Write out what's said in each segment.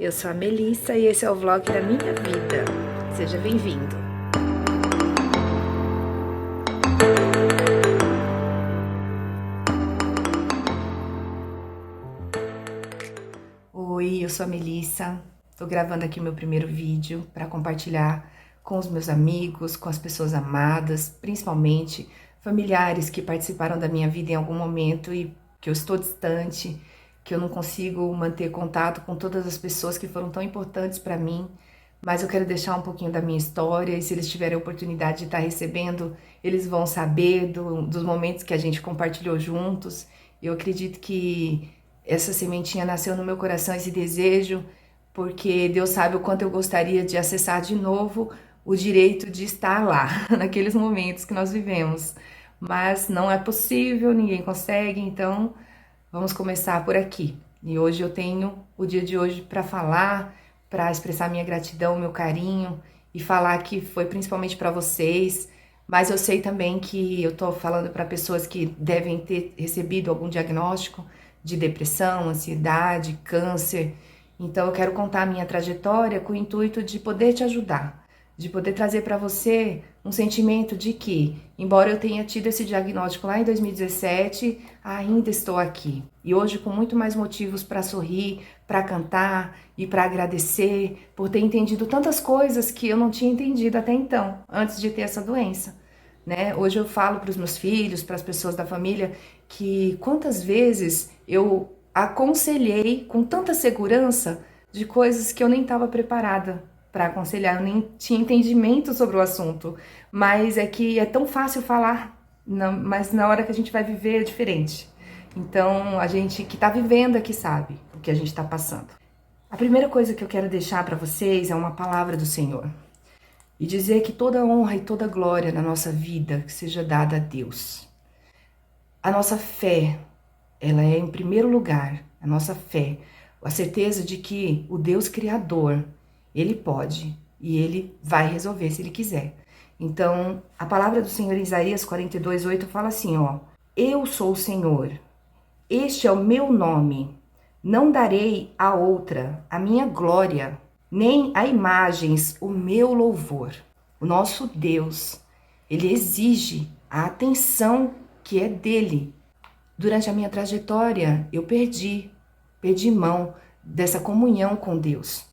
Eu sou a Melissa e esse é o vlog da minha vida. Seja bem-vindo! Oi, eu sou a Melissa. Tô gravando aqui o meu primeiro vídeo para compartilhar com os meus amigos, com as pessoas amadas, principalmente familiares que participaram da minha vida em algum momento e que eu estou distante, que eu não consigo manter contato com todas as pessoas que foram tão importantes para mim, mas eu quero deixar um pouquinho da minha história e se eles tiverem a oportunidade de estar recebendo, eles vão saber dos momentos que a gente compartilhou juntos. Eu acredito que essa sementinha nasceu no meu coração, esse desejo, porque Deus sabe o quanto eu gostaria de acessar de novo o direito de estar lá, naqueles momentos que nós vivemos. Mas não é possível, ninguém consegue, então vamos começar por aqui. E hoje eu tenho o dia de hoje para falar, para expressar minha gratidão, meu carinho e falar que foi principalmente para vocês, mas eu sei também que eu tô falando para pessoas que devem ter recebido algum diagnóstico de depressão, ansiedade, câncer. Então eu quero contar a minha trajetória com o intuito de poder te ajudar, de poder trazer para você um sentimento de que, embora eu tenha tido esse diagnóstico lá em 2017, ainda estou aqui. E hoje com muito mais motivos para sorrir, para cantar e para agradecer por ter entendido tantas coisas que eu não tinha entendido até então, antes de ter essa doença, né? Hoje eu falo para os meus filhos, para as pessoas da família, que quantas vezes eu aconselhei com tanta segurança de coisas que eu nem estava preparada para aconselhar, eu nem tinha entendimento sobre o assunto, mas é que é tão fácil falar, mas na hora que a gente vai viver é diferente. Então, a gente que está vivendo aqui sabe o que a gente está passando. A primeira coisa que eu quero deixar para vocês é uma palavra do Senhor. E dizer que toda honra e toda glória na nossa vida seja dada a Deus. A nossa fé, ela é em primeiro lugar, a nossa fé, a certeza de que o Deus Criador, Ele pode e Ele vai resolver se Ele quiser. Então, a palavra do Senhor em Isaías 42:8 fala assim, ó: Eu sou o Senhor, este é o meu nome, não darei a outra a minha glória, nem a imagens o meu louvor. O nosso Deus, Ele exige a atenção que é dele. Durante a minha trajetória, eu perdi mão dessa comunhão com Deus.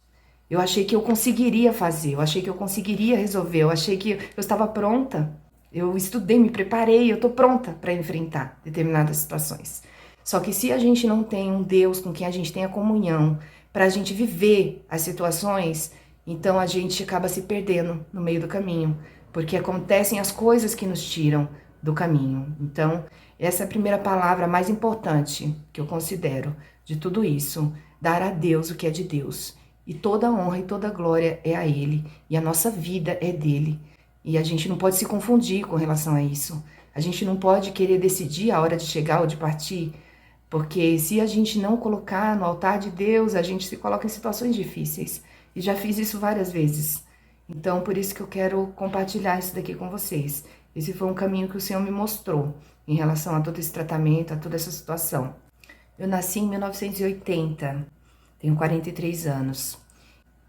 Eu achei que eu conseguiria fazer, eu achei que eu conseguiria resolver, eu achei que eu estava pronta. Eu estudei, me preparei, eu estou pronta para enfrentar determinadas situações. Só que se a gente não tem um Deus com quem a gente tenha comunhão, para a gente viver as situações, então a gente acaba se perdendo no meio do caminho, porque acontecem as coisas que nos tiram do caminho. Então, essa é a primeira palavra mais importante que eu considero de tudo isso, dar a Deus o que é de Deus. E toda honra e toda glória é a Ele, e a nossa vida é dele. E a gente não pode se confundir com relação a isso. A gente não pode querer decidir a hora de chegar ou de partir, porque se a gente não colocar no altar de Deus, a gente se coloca em situações difíceis. E já fiz isso várias vezes. Então, por isso que eu quero compartilhar isso daqui com vocês. Esse foi um caminho que o Senhor me mostrou em relação a todo esse tratamento, a toda essa situação. Eu nasci em 1980, tenho 43 anos.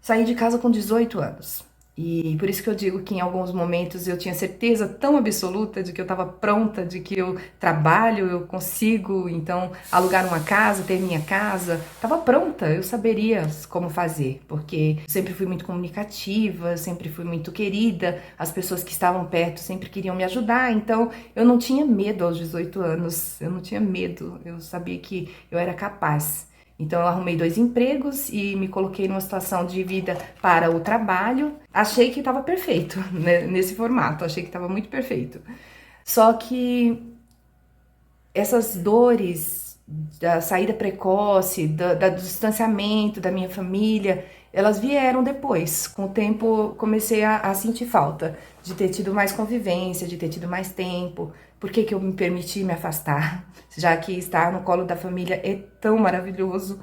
Saí de casa com 18 anos. E por isso que eu digo que em alguns momentos eu tinha certeza tão absoluta de que eu estava pronta, de que eu trabalho, eu consigo, então, alugar uma casa, ter minha casa. Estava pronta, eu saberia como fazer, porque eu sempre fui muito comunicativa, sempre fui muito querida, as pessoas que estavam perto sempre queriam me ajudar, então eu não tinha medo aos 18 anos, eu não tinha medo, eu sabia que eu era capaz. Então eu arrumei 2 empregos e me coloquei numa situação de vida para o trabalho. Achei que estava perfeito, né, nesse formato, achei que estava muito perfeito. Só que essas dores da saída precoce, do distanciamento da minha família, elas vieram depois. Com o tempo comecei a sentir falta de ter tido mais convivência, de ter tido mais tempo. Por que que eu me permiti me afastar? Já que estar no colo da família é tão maravilhoso,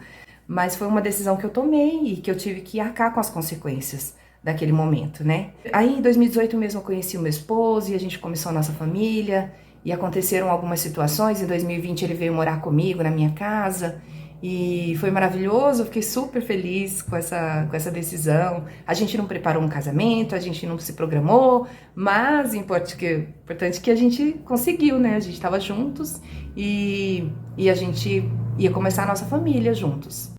mas foi uma decisão que eu tomei e que eu tive que arcar com as consequências daquele momento, né? Aí em 2018 mesmo eu conheci o meu esposo e a gente começou a nossa família e aconteceram algumas situações. Em 2020 ele veio morar comigo na minha casa E foi maravilhoso, eu fiquei super feliz com essa decisão. A gente não preparou um casamento, a gente não se programou, mas importante que a gente conseguiu, né? A gente estava juntos e a gente ia começar a nossa família juntos.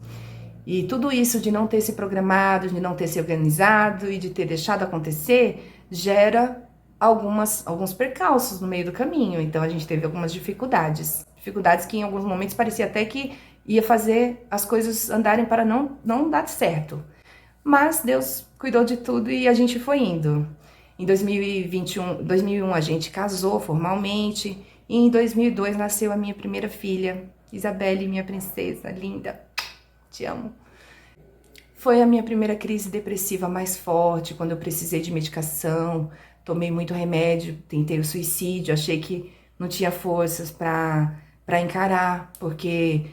E tudo isso de não ter se programado, de não ter se organizado e de ter deixado acontecer, gera alguns percalços no meio do caminho. Então a gente teve algumas dificuldades. Dificuldades que em alguns momentos parecia até que ia fazer as coisas andarem para não dar certo. Mas Deus cuidou de tudo e a gente foi indo. Em 2001 a gente casou formalmente e em 2002 nasceu a minha primeira filha, Isabelle, minha princesa linda. Te amo. Foi a minha primeira crise depressiva mais forte, quando eu precisei de medicação, tomei muito remédio, tentei o suicídio, achei que não tinha forças para encarar, porque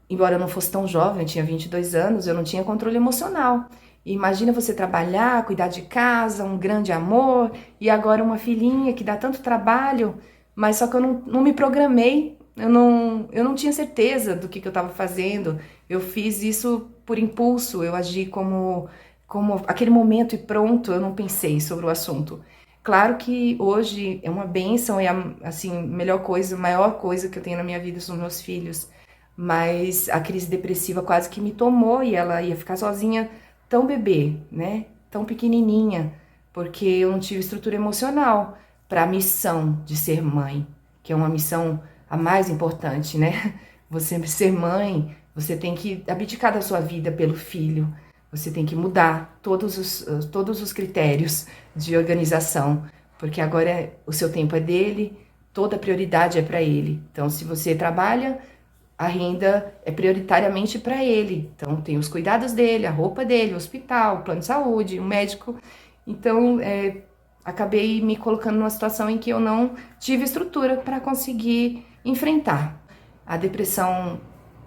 embora eu não fosse tão jovem, eu tinha 22 anos, eu não tinha controle emocional. E imagina você trabalhar, cuidar de casa, um grande amor, e agora uma filhinha que dá tanto trabalho, mas só que eu não me programei, eu não tinha certeza do que eu estava fazendo. Eu fiz isso por impulso, eu agi como aquele momento e pronto, eu não pensei sobre o assunto. Claro que hoje é uma bênção, é assim, melhor coisa, a maior coisa que eu tenho na minha vida são meus filhos. Mas a crise depressiva quase que me tomou e ela ia ficar sozinha tão bebê, né? Tão pequenininha, porque eu não tive estrutura emocional para a missão de ser mãe, que é uma missão a mais importante, né? Você ser mãe, você tem que abdicar da sua vida pelo filho. Você tem que mudar todos os critérios de organização, porque agora o seu tempo é dele, toda a prioridade é para ele. Então, se você trabalha, a renda é prioritariamente para ele. Então, tem os cuidados dele, a roupa dele, o hospital, o plano de saúde, o médico. Então, acabei me colocando numa situação em que eu não tive estrutura para conseguir enfrentar. A depressão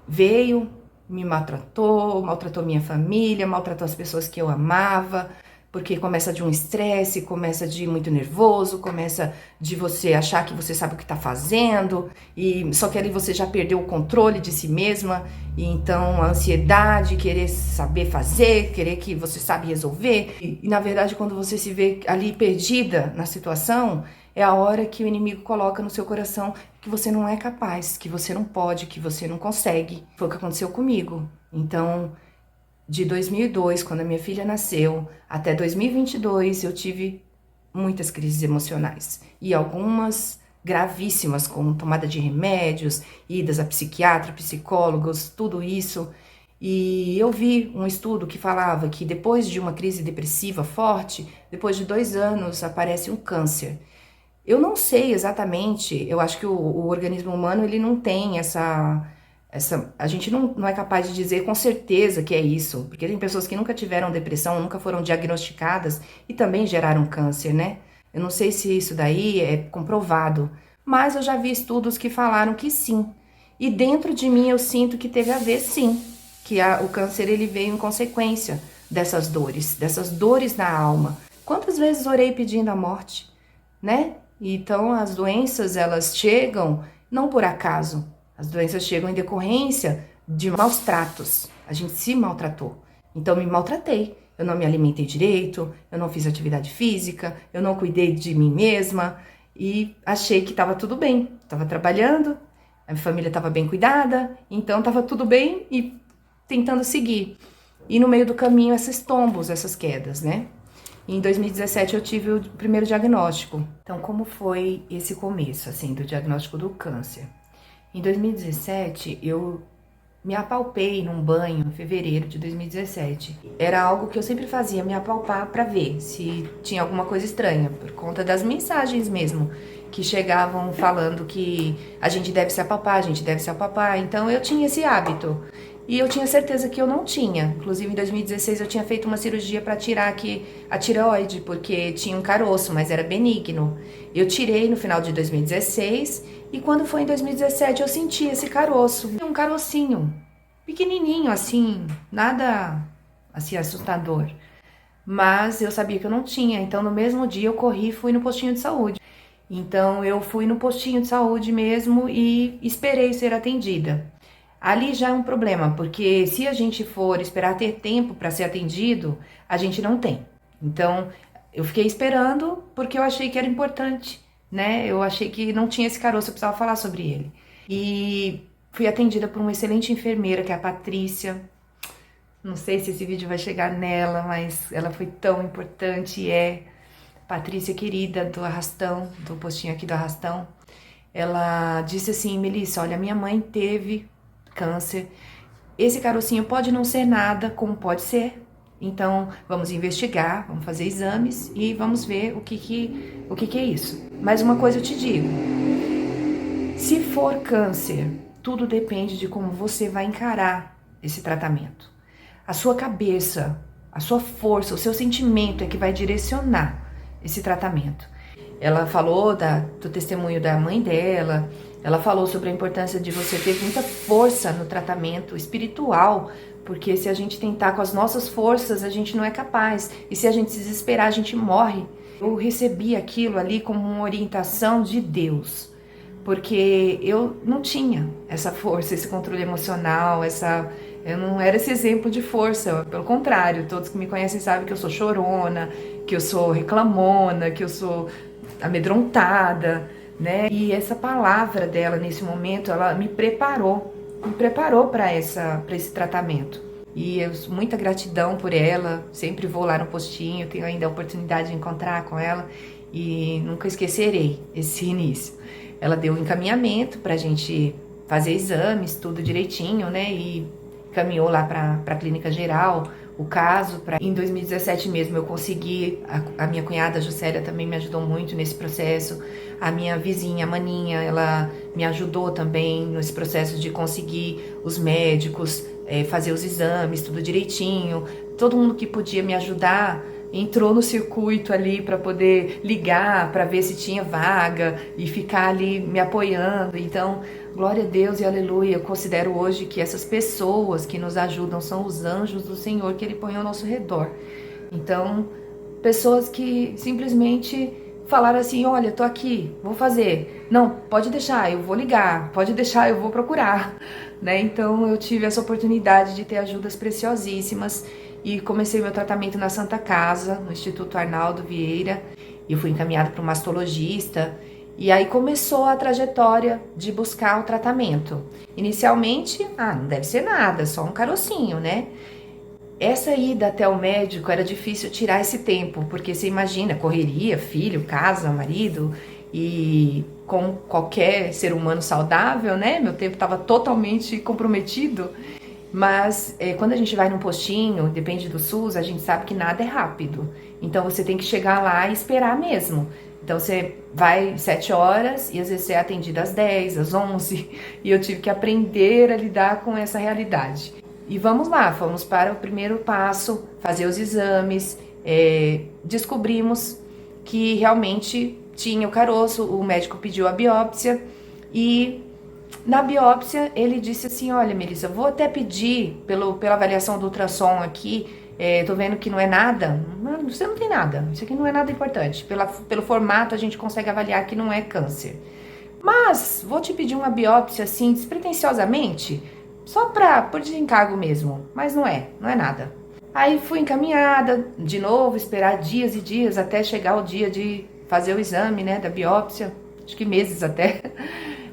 veio, me maltratou minha família, maltratou as pessoas que eu amava, porque começa de um estresse, começa de muito nervoso, começa de você achar que você sabe o que está fazendo, e só que ali você já perdeu o controle de si mesma, e então a ansiedade, querer saber fazer, querer que você sabe resolver, e na verdade quando você se vê ali perdida na situação, é a hora que o inimigo coloca no seu coração que você não é capaz, que você não pode, que você não consegue. Foi o que aconteceu comigo. Então, de 2002, quando a minha filha nasceu, até 2022, eu tive muitas crises emocionais. E algumas gravíssimas, como tomada de remédios, idas a psiquiatra, psicólogos, tudo isso. E eu vi um estudo que falava que depois de uma crise depressiva forte, depois de 2 anos, aparece um câncer. Eu não sei exatamente, eu acho que o organismo humano ele não tem a gente não é capaz de dizer com certeza que é isso, porque tem pessoas que nunca tiveram depressão, nunca foram diagnosticadas e também geraram câncer, né? Eu não sei se isso daí é comprovado, mas eu já vi estudos que falaram que sim. E dentro de mim eu sinto que teve a ver sim, que o câncer ele veio em consequência dessas dores na alma. Quantas vezes orei pedindo a morte, né? Então, as doenças, elas chegam não por acaso. As doenças chegam em decorrência de maus tratos. A gente se maltratou. Então, me maltratei. Eu não me alimentei direito, eu não fiz atividade física, eu não cuidei de mim mesma e achei que estava tudo bem. Estava trabalhando, a minha família estava bem cuidada, então estava tudo bem e tentando seguir. E no meio do caminho, esses tombos, essas quedas, né? Em 2017 eu tive o primeiro diagnóstico. Então, como foi esse começo, assim, do diagnóstico do câncer? Em 2017, eu me apalpei num banho em fevereiro de 2017. Era algo que eu sempre fazia, me apalpar para ver se tinha alguma coisa estranha, por conta das mensagens mesmo, que chegavam falando que a gente deve se apalpar, a gente deve se apalpar. Então, eu tinha esse hábito. E eu tinha certeza que eu não tinha. Inclusive, em 2016, eu tinha feito uma cirurgia para tirar aqui a tireoide, porque tinha um caroço, mas era benigno. Eu tirei no final de 2016 e quando foi em 2017 eu senti esse caroço. Um carocinho, pequenininho assim, nada assim assustador. Mas eu sabia que eu não tinha, então no mesmo dia eu corri e fui no postinho de saúde. Então eu fui no postinho de saúde mesmo e esperei ser atendida. ali já é um problema, porque se a gente for esperar ter tempo para ser atendido, a gente não tem. Então, eu fiquei esperando porque eu achei que era importante, né? Eu achei que não tinha esse caroço, eu precisava falar sobre ele. E fui atendida por uma excelente enfermeira, que é a Patrícia. Não sei se esse vídeo vai chegar nela, mas ela foi tão importante e é. Patrícia querida do Arrastão, do postinho aqui do Arrastão. Ela disse assim: Melissa, olha, minha mãe teve câncer. Esse carocinho pode não ser nada, como pode ser. Então, vamos investigar, vamos fazer exames e vamos ver o que é isso. Mas uma coisa eu te digo, se for câncer, tudo depende de como você vai encarar esse tratamento. A sua cabeça, a sua força, o seu sentimento é que vai direcionar esse tratamento. Ela falou do testemunho da mãe dela, ela falou sobre a importância de você ter muita força no tratamento espiritual, porque se a gente tentar com as nossas forças, a gente não é capaz, e se a gente se desesperar, a gente morre. Eu recebi aquilo ali como uma orientação de Deus, porque eu não tinha essa força, esse controle emocional, eu não era esse exemplo de força, pelo contrário, todos que me conhecem sabem que eu sou chorona, que eu sou reclamona, que eu sou amedrontada, né? E essa palavra dela nesse momento, ela me preparou para esse tratamento. E eu muita gratidão por ela, sempre vou lá no postinho, tenho ainda a oportunidade de encontrar com ela e nunca esquecerei esse início. Ela deu um encaminhamento pra gente fazer exames, tudo direitinho, né? E caminhou lá para a clínica geral, o caso. Em 2017 mesmo eu consegui, a minha cunhada Juscelia também me ajudou muito nesse processo, a minha vizinha, a Maninha, ela me ajudou também nesse processo de conseguir os médicos, fazer os exames, tudo direitinho. Todo mundo que podia me ajudar entrou no circuito ali para poder ligar, para ver se tinha vaga e ficar ali me apoiando. Então, glória a Deus e aleluia, eu considero hoje que essas pessoas que nos ajudam são os anjos do Senhor que Ele põe ao nosso redor. Então, pessoas que simplesmente falaram assim, olha, tô aqui, vou fazer. Não, pode deixar, eu vou ligar, pode deixar, eu vou procurar, né? Então, eu tive essa oportunidade de ter ajudas preciosíssimas e comecei meu tratamento na Santa Casa, no Instituto Arnaldo Vieira, e eu fui encaminhada para um mastologista. E aí começou a trajetória de buscar o tratamento. Inicialmente, não deve ser nada, só um carocinho, né? Essa ida até o médico era difícil tirar esse tempo, porque você imagina, correria, filho, casa, marido, e como qualquer ser humano saudável, né? Meu tempo estava totalmente comprometido. Mas quando a gente vai num postinho, depende do SUS, a gente sabe que nada é rápido. Então você tem que chegar lá e esperar mesmo. Então você vai 7 horas e às vezes você é atendida às 10, às 11. E eu tive que aprender a lidar com essa realidade. E vamos lá, fomos para o primeiro passo, fazer os exames. Descobrimos que realmente tinha o caroço, o médico pediu a biópsia e na biópsia ele disse assim, olha Melissa, vou até pedir pela avaliação do ultrassom aqui, tô vendo que não é nada. Não, você não tem nada, isso aqui não é nada importante. Pelo formato a gente consegue avaliar que não é câncer. Mas vou te pedir uma biópsia assim, despretensiosamente, só por desencargo mesmo, mas não é nada. Aí fui encaminhada, de novo, esperar dias e dias até chegar o dia de fazer o exame, né, da biópsia, acho que meses até.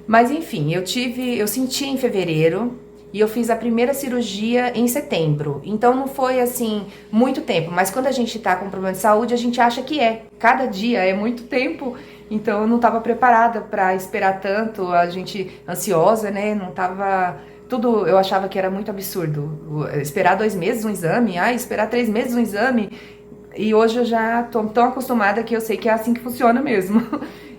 Mas enfim, eu senti em fevereiro e eu fiz a primeira cirurgia em setembro. Então não foi assim muito tempo, mas quando a gente tá com problema de saúde, a gente acha que é. Cada dia é muito tempo, então eu não estava preparada para esperar tanto, a gente ansiosa, né? Não tava tudo, eu achava que era muito absurdo. Esperar 2 meses um exame, esperar 3 meses um exame. E hoje eu já tô tão acostumada que eu sei que é assim que funciona mesmo.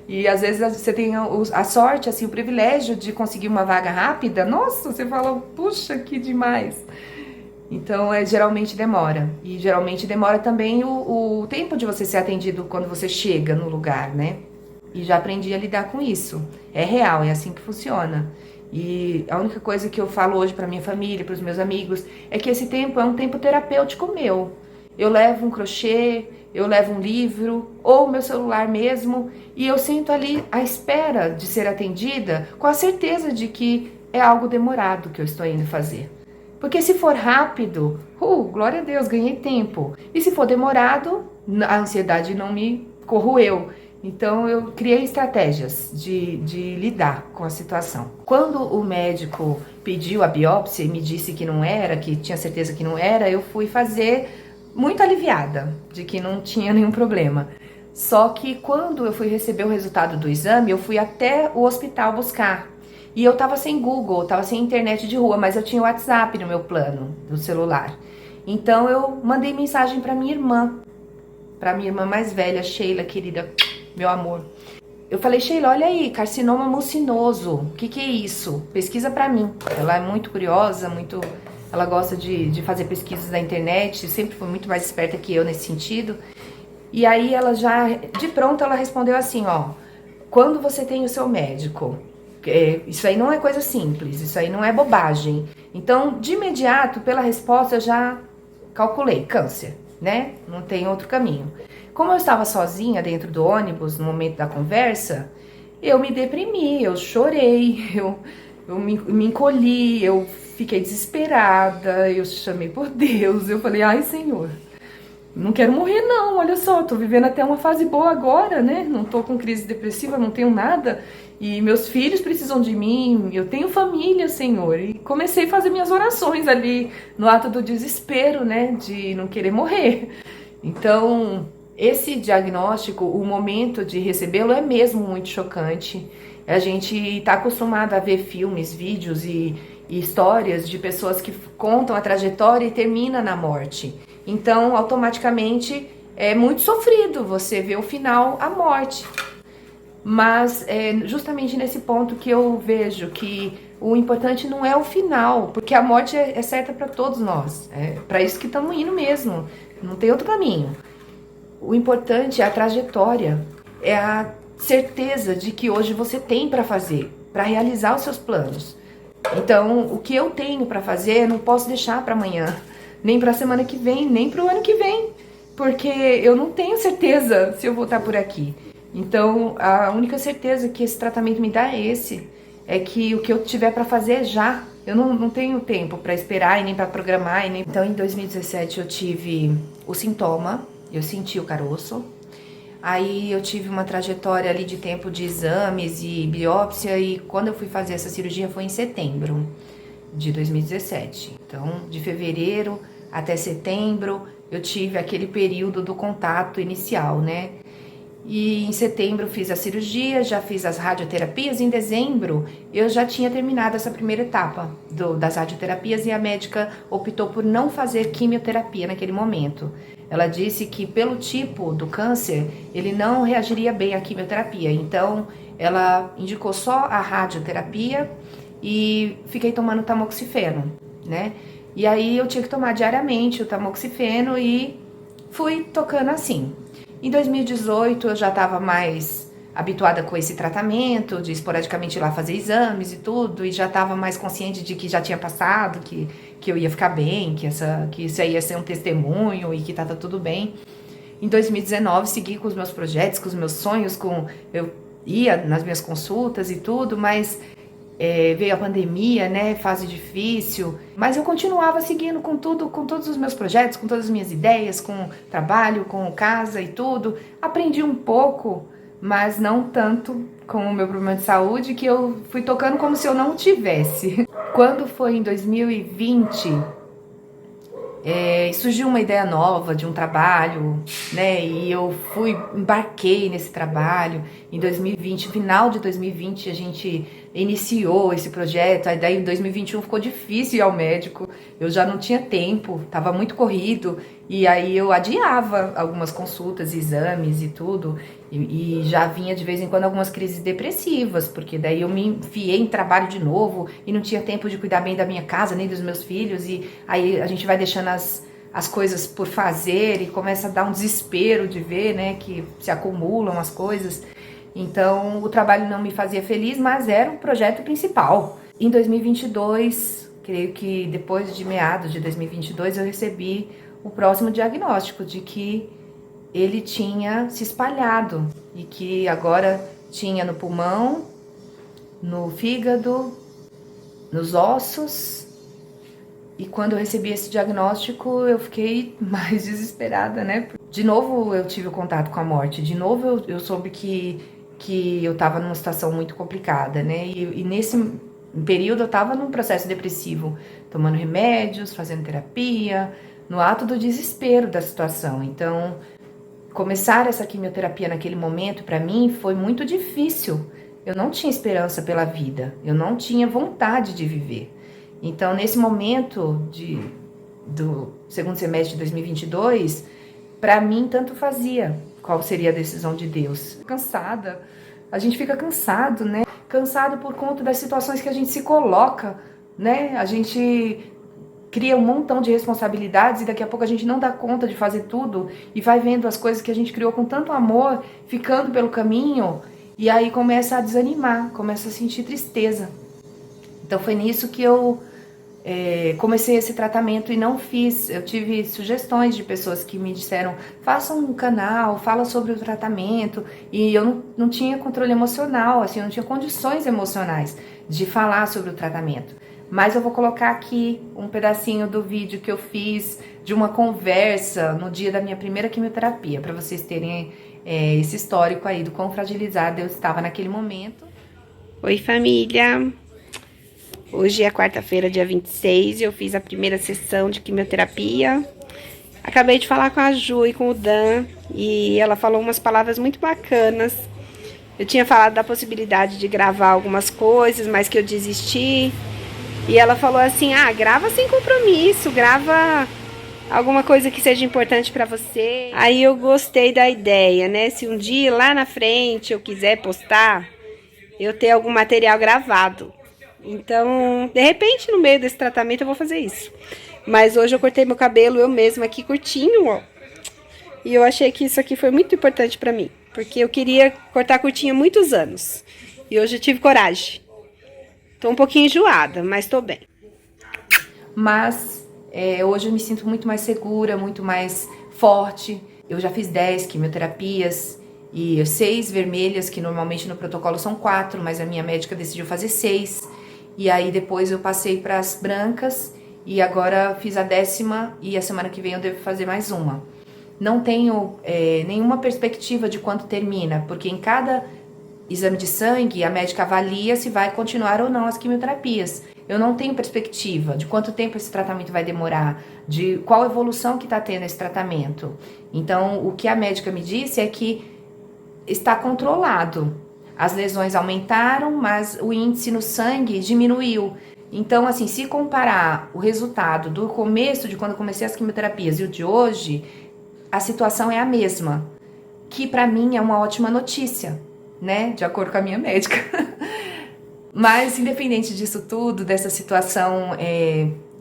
E às vezes você tem a sorte, assim, o privilégio de conseguir uma vaga rápida. Nossa, você fala, puxa, que demais. Então, geralmente demora. E geralmente demora também o tempo de você ser atendido quando você chega no lugar, né? E já aprendi a lidar com isso. É real, é assim que funciona. E a única coisa que eu falo hoje pra minha família, pros meus amigos, é que esse tempo é um tempo terapêutico meu. Eu levo um crochê, eu levo um livro, ou meu celular mesmo, e eu sento ali à espera de ser atendida, com a certeza de que é algo demorado que eu estou indo fazer. Porque se for rápido, glória a Deus, ganhei tempo. E se for demorado, a ansiedade não me corroeu. Então eu criei estratégias de lidar com a situação. Quando o médico pediu a biópsia e me disse que não era, que tinha certeza que não era, eu fui fazer muito aliviada de que não tinha nenhum problema. Só que quando eu fui receber o resultado do exame, eu fui até o hospital buscar. E eu tava sem Google, tava sem internet de rua, mas eu tinha o WhatsApp no meu plano do celular. Então eu mandei mensagem para minha irmã mais velha, Sheila, querida, meu amor. Eu falei, Sheila, olha aí, carcinoma mucinoso, o que é isso? Pesquisa pra mim. Ela é muito curiosa, ela gosta de fazer pesquisas na internet, sempre foi muito mais esperta que eu nesse sentido. E aí ela já, de pronto, ela respondeu assim, ó, quando você tem o seu médico, isso aí não é coisa simples, isso aí não é bobagem. Então, de imediato, pela resposta, eu já calculei, câncer, né? Não tem outro caminho. Como eu estava sozinha dentro do ônibus no momento da conversa, eu me deprimi, eu chorei, eu me encolhi, eu fiquei desesperada, eu chamei por Deus, eu falei, ai Senhor, não quero morrer não, olha só, tô vivendo até uma fase boa agora, né? Não tô com crise depressiva, não tenho nada, e meus filhos precisam de mim, eu tenho família, Senhor. E comecei a fazer minhas orações ali, no ato do desespero, né? De não querer morrer. Então, esse diagnóstico, o momento de recebê-lo é mesmo muito chocante. A gente está acostumado a ver filmes, vídeos e histórias de pessoas que contam a trajetória e termina na morte. Então, automaticamente, é muito sofrido você ver o final, a morte. Mas é justamente nesse ponto que eu vejo que o importante não é o final, porque a morte é certa para todos nós. É para isso que estamos indo mesmo, não tem outro caminho. O importante é a trajetória, é a certeza de que hoje você tem para fazer, para realizar os seus planos. Então, o que eu tenho para fazer, eu não posso deixar para amanhã, nem para a semana que vem, nem para o ano que vem, porque eu não tenho certeza se eu vou estar por aqui. Então, a única certeza que esse tratamento me dá é que o que eu tiver para fazer é já. Eu não tenho tempo para esperar e nem para programar. Então, em 2017 eu tive o sintoma, eu senti o caroço. Aí eu tive uma trajetória ali de tempo de exames e biópsia e quando eu fui fazer essa cirurgia foi em setembro de 2017. Então, de fevereiro até setembro, eu tive aquele período do contato inicial, né? E em setembro fiz a cirurgia, já fiz as radioterapias. Em dezembro eu já tinha terminado essa primeira etapa das radioterapias e a médica optou por não fazer quimioterapia naquele momento. Ela disse que pelo tipo do câncer ele não reagiria bem à quimioterapia, então ela indicou só a radioterapia e fiquei tomando tamoxifeno, né? E aí eu tinha que tomar diariamente o tamoxifeno e fui tocando assim. Em 2018 eu já estava mais habituada com esse tratamento, de esporadicamente ir lá fazer exames e tudo, e já estava mais consciente de que já tinha passado, que eu ia ficar bem, que isso aí ia ser um testemunho e que tá tudo bem. Em 2019 segui com os meus projetos, com os meus sonhos, eu ia nas minhas consultas e tudo, mas veio a pandemia, né, fase difícil, mas eu continuava seguindo com tudo, com todos os meus projetos, com todas as minhas ideias, com trabalho, com casa e tudo. Aprendi um pouco, mas não tanto com o meu problema de saúde, que eu fui tocando como se eu não tivesse. Quando foi em 2020, surgiu uma ideia nova de um trabalho, né? E eu embarquei nesse trabalho. Em 2020, final de 2020, a gente iniciou esse projeto. Aí daí em 2021 ficou difícil ir ao médico. Eu já não tinha tempo, estava muito corrido. E aí eu adiava algumas consultas, exames e tudo. E já vinha de vez em quando algumas crises depressivas, porque daí eu me enfiei em trabalho de novo e não tinha tempo de cuidar bem da minha casa, nem dos meus filhos. E aí a gente vai deixando as coisas por fazer e começa a dar um desespero de ver, né, que se acumulam as coisas. Então o trabalho não me fazia feliz, mas era o projeto principal. Em 2022, creio que depois de meados de 2022, eu recebi o próximo diagnóstico de que ele tinha se espalhado e que agora tinha no pulmão, no fígado nos ossos. E quando eu recebi esse diagnóstico, eu fiquei mais desesperada, né? De novo eu tive o contato com a morte, de novo eu soube que eu tava numa situação muito complicada, né? E nesse período eu tava num processo depressivo, tomando remédios, fazendo terapia, no ato do desespero da situação. Então, começar essa quimioterapia naquele momento, para mim, foi muito difícil. Eu não tinha esperança pela vida, eu não tinha vontade de viver. Então, nesse momento do segundo semestre de 2022, para mim, tanto fazia qual seria a decisão de Deus. Cansada, a gente fica cansado, né? Cansado por conta das situações que a gente se coloca, né? A gente cria um montão de responsabilidades e daqui a pouco a gente não dá conta de fazer tudo e vai vendo as coisas que a gente criou com tanto amor ficando pelo caminho e aí começa a desanimar, começa a sentir tristeza. Então foi nisso que eu comecei esse tratamento e não fiz. Eu tive sugestões de pessoas que me disseram: faça um canal, fala sobre o tratamento, e eu não tinha controle emocional, assim, eu não tinha condições emocionais de falar sobre o tratamento. Mas eu vou colocar aqui um pedacinho do vídeo que eu fiz de uma conversa no dia da minha primeira quimioterapia, para vocês terem esse histórico aí do quão fragilizada eu estava naquele momento. Oi, família! Hoje é quarta-feira, dia 26, eu fiz a primeira sessão de quimioterapia. Acabei de falar com a Ju e com o Dan, e ela falou umas palavras muito bacanas. Eu tinha falado da possibilidade de gravar algumas coisas, mas que eu desisti. E ela falou assim: grava sem compromisso, grava alguma coisa que seja importante pra você. Aí eu gostei da ideia, né? Se um dia lá na frente eu quiser postar, eu ter algum material gravado. Então, de repente, no meio desse tratamento eu vou fazer isso. Mas hoje eu cortei meu cabelo eu mesma aqui curtinho, ó. E eu achei que isso aqui foi muito importante pra mim, porque eu queria cortar curtinho há muitos anos. E hoje eu tive coragem. Tô um pouquinho enjoada, mas tô bem. Mas hoje eu me sinto muito mais segura, muito mais forte. Eu já fiz 10 quimioterapias e 6 vermelhas, que normalmente no protocolo são 4, mas a minha médica decidiu fazer 6. E aí depois eu passei para as brancas e agora fiz a 10ª e a semana que vem eu devo fazer mais uma. Não tenho nenhuma perspectiva de quando termina, porque em cada exame de sangue a médica avalia se vai continuar ou não as quimioterapias. Eu não tenho perspectiva de quanto tempo esse tratamento vai demorar, de qual evolução que está tendo esse tratamento. Então, o que a médica me disse é que está controlado. As lesões aumentaram, mas o índice no sangue diminuiu. Então, assim, se comparar o resultado do começo, de quando eu comecei as quimioterapias, e o de hoje, a situação é a mesma. Que pra mim é uma ótima notícia, né? De acordo com a minha médica. Mas, independente disso tudo, dessa situação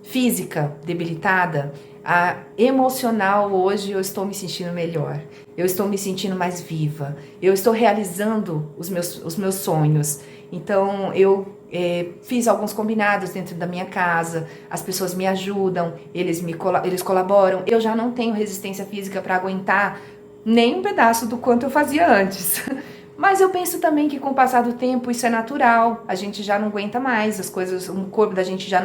física debilitada, a emocional, hoje eu estou me sentindo melhor. Eu estou me sentindo mais viva. Eu estou realizando os meus sonhos. Então, eu fiz alguns combinados dentro da minha casa. As pessoas me ajudam, eles colaboram. Eu já não tenho resistência física para aguentar nem um pedaço do quanto eu fazia antes. Mas eu penso também que com o passar do tempo isso é natural, a gente já não aguenta mais, as coisas, o corpo da gente já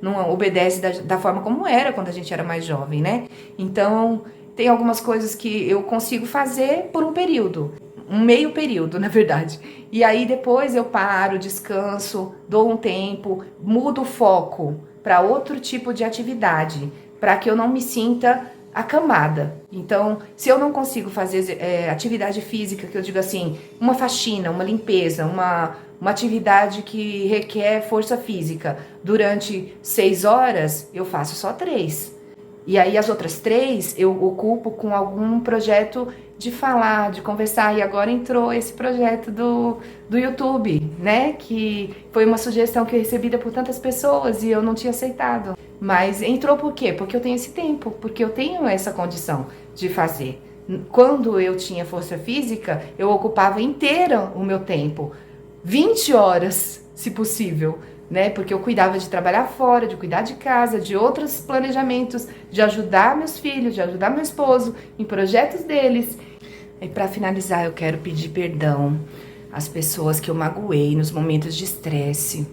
não obedece da forma como era quando a gente era mais jovem, né? Então, tem algumas coisas que eu consigo fazer por um período, um meio período, na verdade. E aí depois eu paro, descanso, dou um tempo, mudo o foco para outro tipo de atividade, para que eu não me sinta acamada. Então, se eu não consigo fazer atividade física, que eu digo assim, uma faxina, uma limpeza, uma atividade que requer força física, durante 6 horas, eu faço só 3. E aí as outras 3 eu ocupo com algum projeto de falar, de conversar. E agora entrou esse projeto do YouTube, né? Que foi uma sugestão que eu recebida por tantas pessoas e eu não tinha aceitado. Mas entrou por quê? Porque eu tenho esse tempo, porque eu tenho essa condição de fazer. Quando eu tinha força física, eu ocupava inteira o meu tempo. 20 horas, se possível, né? Porque eu cuidava de trabalhar fora, de cuidar de casa, de outros planejamentos, de ajudar meus filhos, de ajudar meu esposo em projetos deles. E para finalizar, eu quero pedir perdão às pessoas que eu magoei nos momentos de estresse.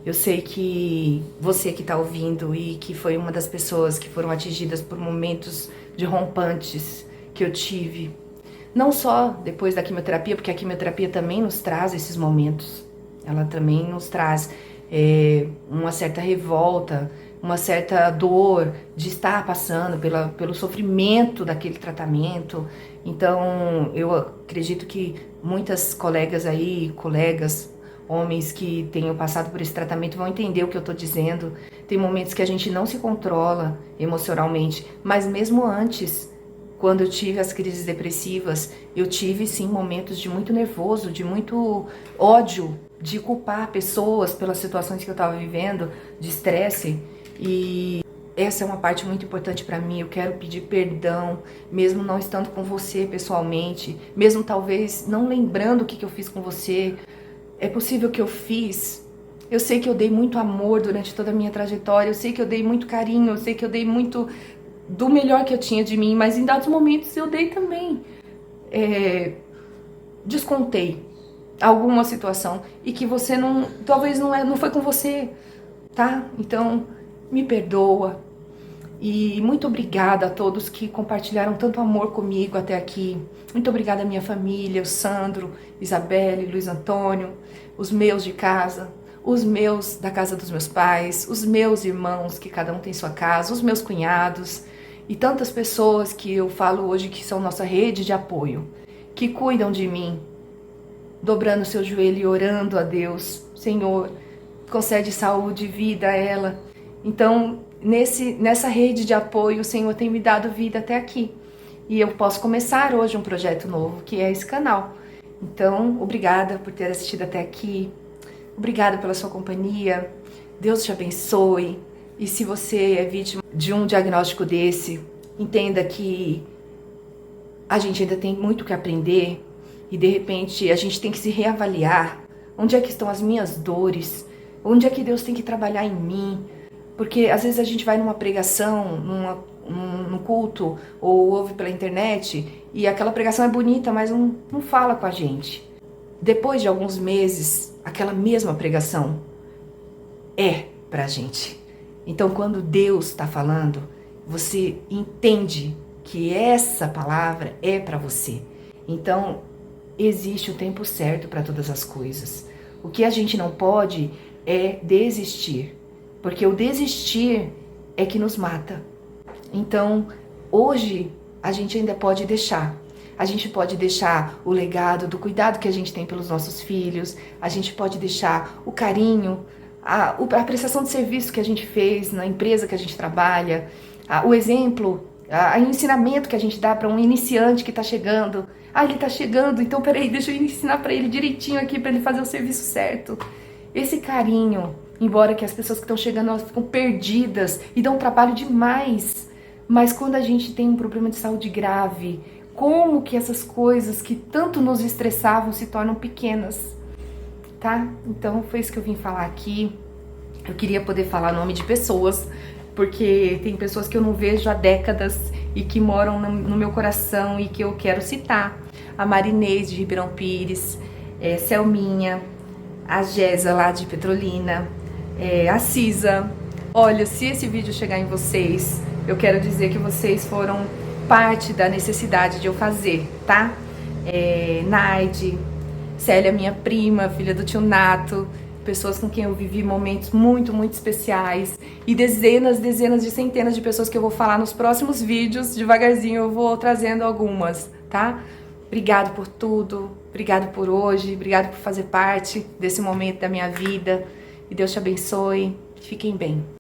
Eu sei que você que está ouvindo e que foi uma das pessoas que foram atingidas por momentos de rompantes que eu tive, não só depois da quimioterapia, porque a quimioterapia também nos traz esses momentos, ela também nos traz uma certa revolta, uma certa dor de estar passando pelo sofrimento daquele tratamento. Então, eu acredito que muitas colegas, homens que tenham passado por esse tratamento vão entender o que eu estou dizendo. Tem momentos que a gente não se controla emocionalmente, mas mesmo antes, quando eu tive as crises depressivas, eu tive sim momentos de muito nervoso, de muito ódio, de culpar pessoas pelas situações que eu estava vivendo, de estresse. E essa é uma parte muito importante para mim. Eu quero pedir perdão, mesmo não estando com você pessoalmente, mesmo talvez não lembrando o que eu fiz com você. É possível que eu fiz. Eu sei que eu dei muito amor durante toda a minha trajetória, eu sei que eu dei muito carinho, eu sei que eu dei muito do melhor que eu tinha de mim, mas em dados momentos eu dei também. Descontei alguma situação e que você talvez não foi com você, tá? Então, me perdoa. E muito obrigada a todos que compartilharam tanto amor comigo até aqui. Muito obrigada à minha família, o Sandro, Isabelle, Luiz Antônio, os meus de casa, os meus da casa dos meus pais, os meus irmãos, que cada um tem sua casa, os meus cunhados e tantas pessoas que eu falo hoje que são nossa rede de apoio, que cuidam de mim, dobrando seu joelho e orando a Deus. Senhor, concede saúde e vida a ela. Então, nessa rede de apoio, o Senhor tem me dado vida até aqui. E eu posso começar hoje um projeto novo, que é esse canal. Então, obrigada por ter assistido até aqui. Obrigada pela sua companhia. Deus te abençoe. E se você é vítima de um diagnóstico desse, entenda que a gente ainda tem muito que aprender. E de repente a gente tem que se reavaliar. Onde é que estão as minhas dores? Onde é que Deus tem que trabalhar em mim? Porque às vezes a gente vai numa pregação, num culto, ou ouve pela internet, e aquela pregação é bonita, mas não fala com a gente. Depois de alguns meses, aquela mesma pregação é pra gente. Então quando Deus está falando, você entende que essa palavra é para você. Então existe o tempo certo para todas as coisas. O que a gente não pode é desistir. Porque o desistir é que nos mata. Então, hoje, a gente ainda pode deixar. A gente pode deixar o legado do cuidado que a gente tem pelos nossos filhos. A gente pode deixar o carinho, a prestação de serviço que a gente fez na empresa que a gente trabalha, o exemplo, o ensinamento que a gente dá para um iniciante que está chegando. Ele está chegando, então peraí, deixa eu ensinar para ele direitinho aqui, para ele fazer o serviço certo. Esse carinho, embora que as pessoas que estão chegando elas ficam perdidas e dão trabalho demais, mas quando a gente tem um problema de saúde grave, como que essas coisas que tanto nos estressavam se tornam pequenas, tá? Então foi isso que eu vim falar aqui. Eu queria poder falar nome de pessoas, porque tem pessoas que eu não vejo há décadas e que moram no meu coração e que eu quero citar. A Marinês de Ribeirão Pires, Selminha, a Gésa lá de Petrolina, a Cisa. Olha, se esse vídeo chegar em vocês, eu quero dizer que vocês foram parte da necessidade de eu fazer, tá? Naide, Célia, minha prima, filha do tio Nato, pessoas com quem eu vivi momentos muito, muito especiais, e dezenas de centenas de pessoas que eu vou falar nos próximos vídeos. Devagarzinho eu vou trazendo algumas, tá? Obrigado por tudo, obrigado por hoje, obrigado por fazer parte desse momento da minha vida. E Deus te abençoe. Fiquem bem.